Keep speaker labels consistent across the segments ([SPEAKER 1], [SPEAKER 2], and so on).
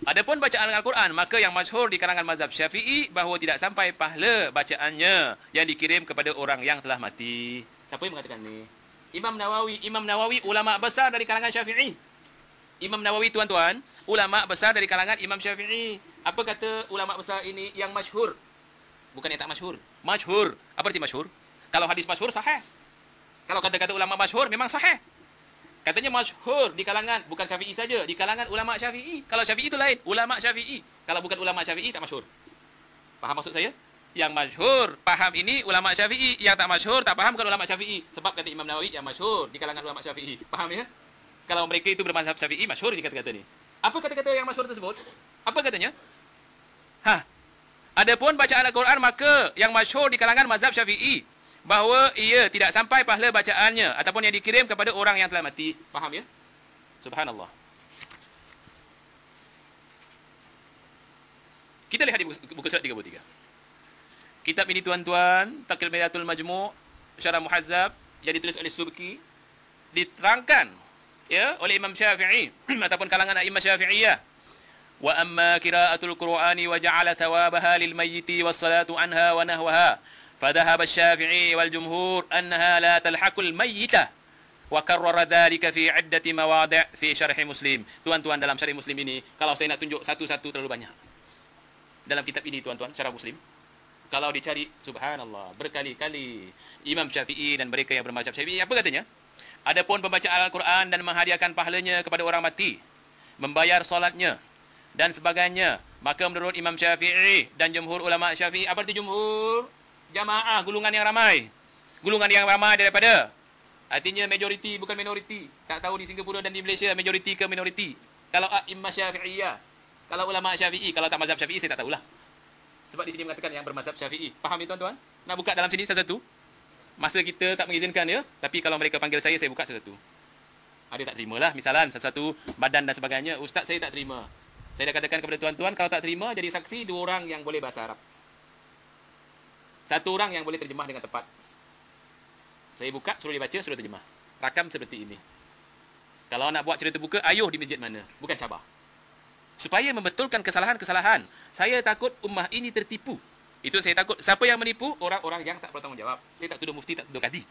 [SPEAKER 1] Adapun bacaan Al-Quran, maka yang masyhur di kalangan mazhab Syafi'i bahawa tidak sampai pahala bacaannya yang dikirim kepada orang yang telah mati. Siapa yang mengatakan ni? Imam Nawawi. Imam Nawawi ulama besar dari kalangan Syafi'i. Imam Nawawi, tuan-tuan, ulama besar dari kalangan Imam Syafi'i. Apa kata ulama besar ini yang masyhur? Bukan yang tak masyhur. Masyhur. Apa arti masyhur? Kalau hadis masyhur sahih. Kalau kata-kata ulama masyhur memang sahih. Katanya masyhur di kalangan, bukan Syafi'i saja, di kalangan ulama Syafi'i. Kalau Syafi'i itu lain, ulama Syafi'i. Kalau bukan ulama Syafi'i, tak masyhur. Faham maksud saya? Yang masyhur, faham ini ulama Syafi'i. Yang tak masyhur, tak faham bukan ulama Syafi'i. Sebab kata Imam Nawawi, yang masyhur di kalangan ulama Syafi'i. Faham ya? Kalau mereka itu bermazhab Syafi'i, masyhur ini kata-kata ni. Apa kata-kata yang masyhur tersebut? Apa katanya? Adapun bacaan Al-Quran, maka yang masyhur di kalangan mazhab Syafi'i bahawa ia tidak sampai pahala bacaannya ataupun yang dikirim kepada orang yang telah mati. Faham ya? Subhanallah. Kita lihat di buku surat 33. Kitab ini, tuan-tuan, Taqribatul Majmu' Syarah Muhazzab yang ditulis oleh Subki, diterangkan ya oleh Imam Syafi'i ataupun kalangan a'imah Syafi'iyah. Wa amma qira'atul Qur'ani wa ja'ala thawabaha lil mayyiti was salatu anha wa nahwaha. فذهب الشافعي والجمهور أنها لا تلحق الميتة وكرر ذلك في عدة مواضع في شرح مسلم. Tuan-tuan, dalam syarah Muslim ini, kalau saya nak tunjuk satu-satu terlalu banyak. Dalam kitab ini, tuan-tuan, syarah Muslim, kalau dicari, subhanallah, berkali-kali Imam Syafi'i dan mereka yang bermazhab Syafi'i, apa katanya? Adapun pembacaan Al-Quran dan menghadiahkan pahalanya kepada orang mati, membayar solatnya dan sebagainya, maka menurut Imam Syafi'i dan jumhur ulama Syafi'i, apa arti jumhur? Jamaah, golongan yang ramai. Golongan yang ramai daripada. Artinya majoriti, bukan minoriti. Tak tahu di Singapura dan di Malaysia majoriti ke minoriti. Kalau a'imah Syafi'iyah, kalau ulama Syafi'i, kalau tak mazhab Syafi'i saya tak tahulah. Sebab di sini mengatakan yang bermazhab Syafi'i. Faham ya, tuan-tuan? Nak buka dalam sini satu-satu. Masa kita tak mengizinkan ya, tapi kalau mereka panggil saya buka satu-satu. Ada tak terimalah, misalan satu-satu badan dan sebagainya. Ustaz, saya tak terima. Saya dah katakan kepada tuan-tuan, kalau tak terima, jadi saksi 2 orang yang boleh bahasa Arab. 1 orang yang boleh terjemah dengan tepat. Saya buka, suruh dia baca, suruh terjemah. Rakam seperti ini. Kalau nak buat cerita buka, ayuh di masjid mana? Bukan Sabah. Supaya membetulkan kesalahan-kesalahan. Saya takut ummah ini tertipu. Itu saya takut. Siapa yang menipu? Orang-orang yang tak bertanggungjawab. Saya tak tuduh mufti, tak tuduh kadi.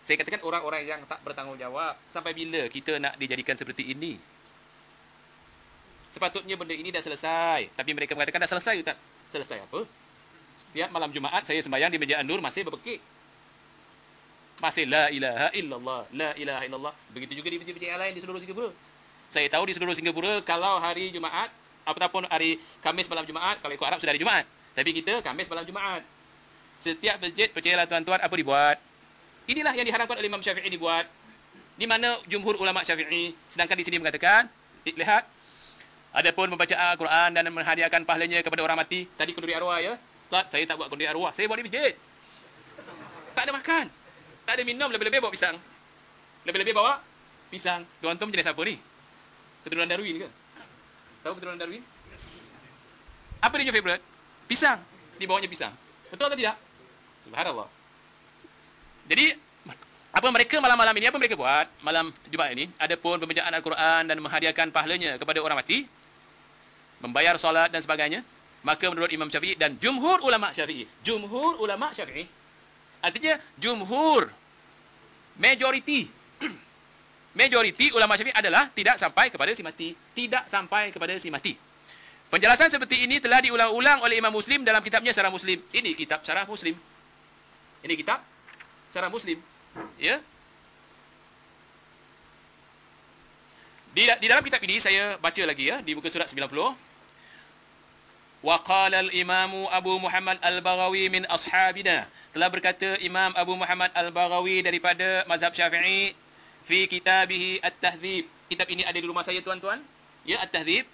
[SPEAKER 1] Saya katakan orang-orang yang tak bertanggungjawab. Sampai bila kita nak dijadikan seperti ini? Sepatutnya benda ini dah selesai. Tapi mereka mengatakan dah selesai, tak? Selesai apa? Setiap malam Jumaat saya sembahyang di Masjid An-Nur masih berpekik. Masih la ilaha illallah, la ilaha illallah. Begitu juga di masjid-masjid yang lain di seluruh Singapura. Saya tahu di seluruh Singapura kalau hari Jumaat ataupun hari Khamis malam Jumaat, kalau ikut Arab sudah hari Jumaat. Tapi kita Khamis malam Jumaat. Setiap masjid, percayalah tuan-tuan, apa dibuat? Inilah yang diharapkan oleh Imam Syafi'i dibuat. Di mana jumhur ulama Syafi'i, sedangkan di sini mengatakan, lihat, adapun membaca Al-Quran dan menghadiahkan pahalanya kepada orang mati, tadi kenduri arwah ya. Ustaz, saya tak buat kenduri arwah, saya buat di masjid. Tak ada makan, tak ada minum, lebih-lebih bawa pisang. Lebih-lebih bawa pisang. Tuan-tuan jenis apa ni? Keturunan Darwin ke? Tahu keturunan Darwin? Apa dia punya favourite? Pisang. Dibawanya pisang. Betul atau tidak? Subhanallah. Jadi, apa mereka malam-malam ini, apa mereka buat malam Jumaat ini? Adapun pembacaan Al-Quran dan menghadiahkan pahalanya kepada orang mati, membayar solat dan sebagainya, maka menurut Imam Syafi'i dan jumhur ulama Syafi'i. Jumhur ulama Syafi'i. Artinya jumhur, majoriti. Majoriti ulama Syafi'i adalah tidak sampai kepada si mati. Tidak sampai kepada si mati. Penjelasan seperti ini telah diulang-ulang oleh Imam Muslim dalam kitabnya Syarah Muslim. Ini kitab Syarah Muslim. Ini kitab Syarah Muslim. Ya. Di dalam kitab ini saya baca lagi ya, di muka surat 90. Wa qala al-Imam Abu Muhammad Al-Baghawi min ashabina. Telah berkata Imam Abu Muhammad Al-Baghawi daripada mazhab Syafi'i fi kitabih At-Tahdzib. Kitab ini ada di rumah saya, tuan-tuan. Ya, At-Tahdzib.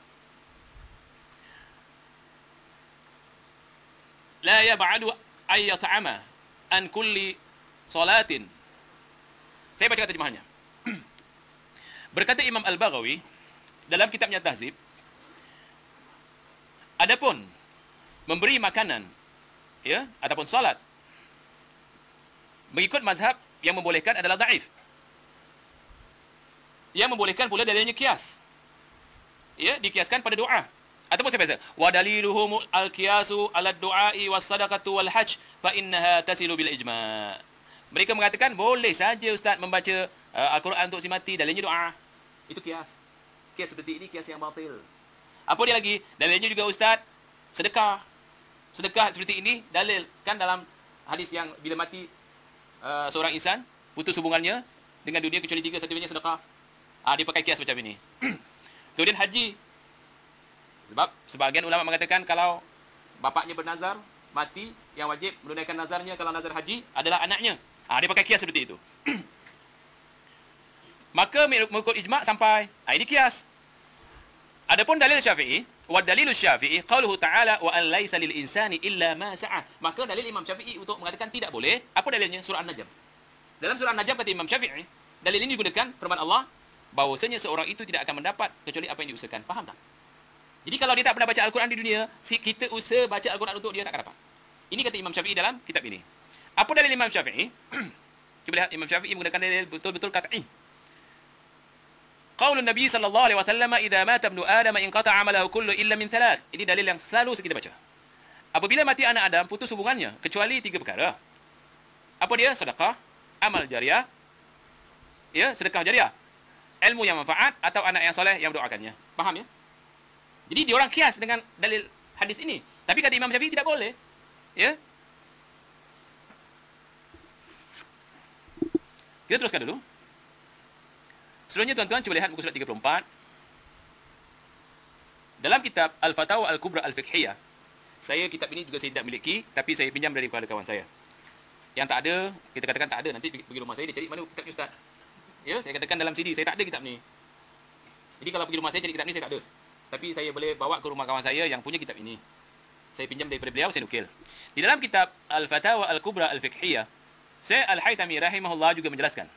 [SPEAKER 1] La yab'adu ay yat'ama an kulli salatin. Saya baca terjemahannya. Berkata Imam Al-Baghawi dalam kitabnya Tahzib, adapun memberi makanan ya ataupun salat mengikut mazhab yang membolehkan adalah dhaif. Yang membolehkan pula dalilnya kias. Ya, dikiaskan pada doa. Ataupun saya biasa, wa daliluhum al-qiyasu 'ala ad-du'a'i was-sadaqatu wal-hajj fa innaha tasilu bil ijma'. Mereka mengatakan boleh saja ustaz membaca Al-Quran untuk si mati, dalilnya doa. Itu kias. Kias seperti ini kias yang batil. Apa dia lagi? Dalilnya juga ustaz sedekah. Sedekah seperti ini dalil kan dalam hadis yang bila mati seorang insan putus hubungannya dengan dunia kecuali 3 satu-satunya sedekah. Dia pakai kias macam ini. Kemudian haji. Sebab sebahagian ulama mengatakan kalau bapaknya bernazar, mati, yang wajib menunaikan nazarnya kalau nazar haji adalah anaknya. Dia pakai kias seperti itu. Maka mengikut ijma' sampai. Ini kias. Adapun dalil Syafi'i, wa dalilu Syafi'i qauluhu ta'ala wa an laisa lil insani illa ma sa'a. Maka dalil Imam Syafi'i untuk mengatakan tidak boleh, apa dalilnya? Surah An-Najm. Dalam surah An-Najm kata Imam Syafi'i, dalil ini digunakan firman Allah bahwasanya seorang itu tidak akan mendapat kecuali apa yang diusahakan. Faham tak? Jadi kalau dia tak pernah baca Al-Quran di dunia, kita usaha baca Al-Quran untuk dia tak akan dapat. Ini kata Imam Syafi'i dalam kitab ini. Apa dalil Imam Syafi'i? Cuba lihat Imam Syafi'i menggunakan dalil betul-betul qat'i. Qaulun Nabi sallallahu alaihi wasallam, "Idza mata ibnu Adam inqata'a 'amaluhu kullu illa min thalath." Ini dalil yang selalu kita baca. Apabila mati anak Adam, putus hubungannya kecuali 3 perkara. Apa dia? Sedekah, amal jariah, ya, sedekah jariah, ilmu yang manfaat atau anak yang soleh yang mendoakannya. Faham ya? Jadi dia orang kias dengan dalil hadis ini. Tapi kata Imam Syafi'i tidak boleh. Ya. Kita teruskan dulu. Selanjutnya tuan-tuan cuba lihat muka surat 34. Dalam kitab Al-Fatawa Al-Kubra Al-Fiqhiyah. Saya kitab ini juga saya tidak miliki, tapi saya pinjam daripada kawan saya. Yang tak ada, kita katakan tak ada, nanti pergi rumah saya dia cari mana kitab ni ustaz. Ya, saya katakan dalam CD, saya tak ada kitab ni. Jadi kalau pergi rumah saya cari kitab ni saya tak ada. Tapi saya boleh bawa ke rumah kawan saya yang punya kitab ini. Saya pinjam daripada beliau, saya nukil. Di dalam kitab Al-Fatawa Al-Kubra Al-Fiqhiyah, Syekh Al-Haythami rahimahullah juga menjelaskan,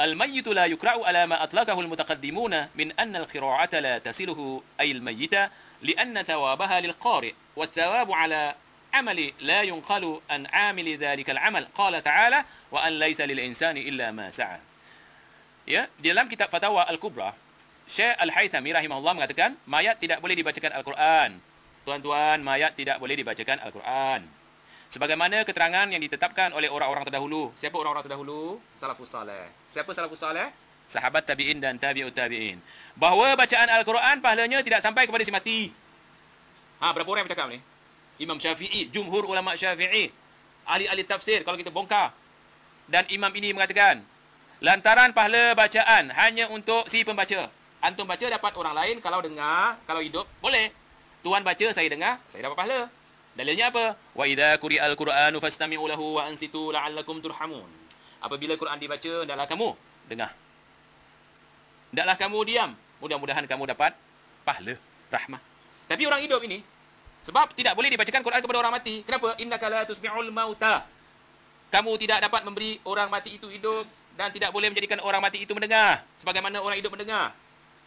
[SPEAKER 1] "Al-mayyitu la yukra'u ala ma atlaqahu al-mutaqaddimuna min anna al-qira'ata la tasiluhu ay al-mayyita li'anna thawabaha lil-qari' wa thawabu ala amali la yunqalu an 'amili dhalika al-'amal." Qala ta'ala, "Wa an laysa lil-insani illa ma sa'a." Ya, di dalam kitab Fatawa Al-Kubra, Syekh Al-Haythami rahimahullah mengatakan, mayat tidak boleh dibacakan Al-Quran. Tuan-tuan, mayat tidak boleh dibacakan Al-Quran. Sebagaimana keterangan yang ditetapkan oleh orang-orang terdahulu. Siapa orang-orang terdahulu? Salafus salih. Siapa salafus salih? Sahabat tabi'in dan tabi'ut tabi'in. Bahawa bacaan Al-Quran pahalanya tidak sampai kepada si mati. Berapa orang yang bercakap ni? Imam Syafi'i, jumhur ulama Syafi'i, ahli-ahli tafsir kalau kita bongkar. Dan imam ini mengatakan, lantaran pahala bacaan hanya untuk si pembaca. Antum baca dapat orang lain, kalau dengar, kalau hidup, boleh. Tuan baca, saya dengar, saya dapat pahala. Dalilnya apa? Wa idza quri'al Qur'anu fastami'u lahu wa ansitu la'allakum turhamun. Apabila Quran dibaca, hendaklah kamu dengar. Hendaklah kamu diam. Mudah-mudahan kamu dapat pahala, rahmah. Tapi orang hidup ini, sebab tidak boleh dibacakan Quran kepada orang mati. Kenapa? Innaka la tusmi'ul mauta. Kamu tidak dapat memberi orang mati itu hidup dan tidak boleh menjadikan orang mati itu mendengar sebagaimana orang hidup mendengar.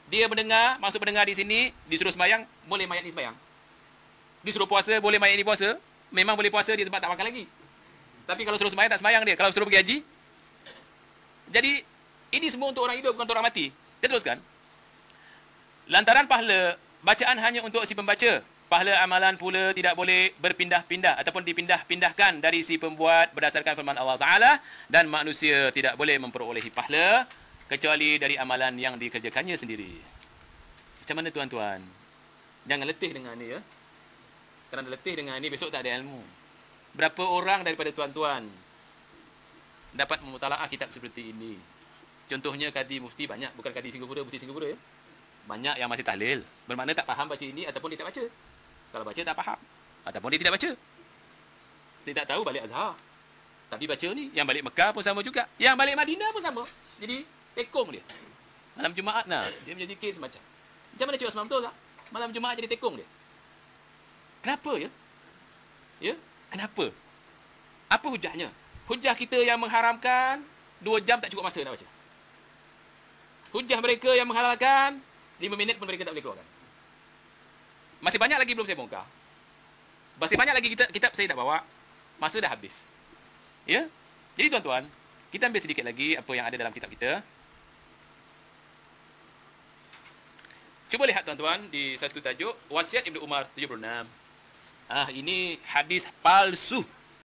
[SPEAKER 1] Dia mendengar, masuk mendengar di sini, disuruh sembahyang, boleh mayat ni sembahyang. Disuruh puasa, boleh mayat ni puasa. Memang boleh puasa dia sebab tak makan lagi. Tapi kalau suruh sembahyang, tak sembahyang dia. Kalau suruh pergi haji. Jadi, ini semua untuk orang hidup, bukan untuk orang mati. Dia teruskan. Lantaran pahala, bacaan hanya untuk si pembaca. Pahala amalan pula tidak boleh berpindah-pindah ataupun dipindah-pindahkan dari si pembuat berdasarkan firman Allah Ta'ala. Dan manusia tidak boleh memperolehi pahala kecuali dari amalan yang dikerjakannya sendiri. Macam mana tuan-tuan? Jangan letih dengan ini ya. Kerana letih dengan ini, besok tak ada ilmu. Berapa orang daripada tuan-tuan dapat memutalaah kitab seperti ini? Contohnya Kadi Mufti banyak. Bukan Kadi Singapura, Mufti Singapura ya. Banyak yang masih tahlil. Bermakna tak faham baca ini ataupun dia tak baca. Kalau baca tak faham. Ataupun dia tidak baca. Saya tak tahu balik Azhar. Tapi baca ni, yang balik Mekah pun sama juga. Yang balik Madinah pun sama. Jadi, tekong dia. Malam Jumaat dia punya zikir semacam. Macam mana Cik Osman betul tak? Malam Jumaat jadi tekong dia. Kenapa ya? Ya? Kenapa? Apa hujahnya? Hujah kita yang mengharamkan 2 jam tak cukup masa nak baca. Hujah mereka yang menghalalkan 5 minit pun mereka tak boleh keluarkan. Masih banyak lagi belum saya bongkar. Masih banyak lagi kitab saya tak bawa. Masa dah habis. Ya? Jadi tuan-tuan, kita ambil sedikit lagi apa yang ada dalam kitab kita. Cuba lihat tuan-tuan di satu tajuk wasiat Ibnu Umar 76. Ini hadis palsu.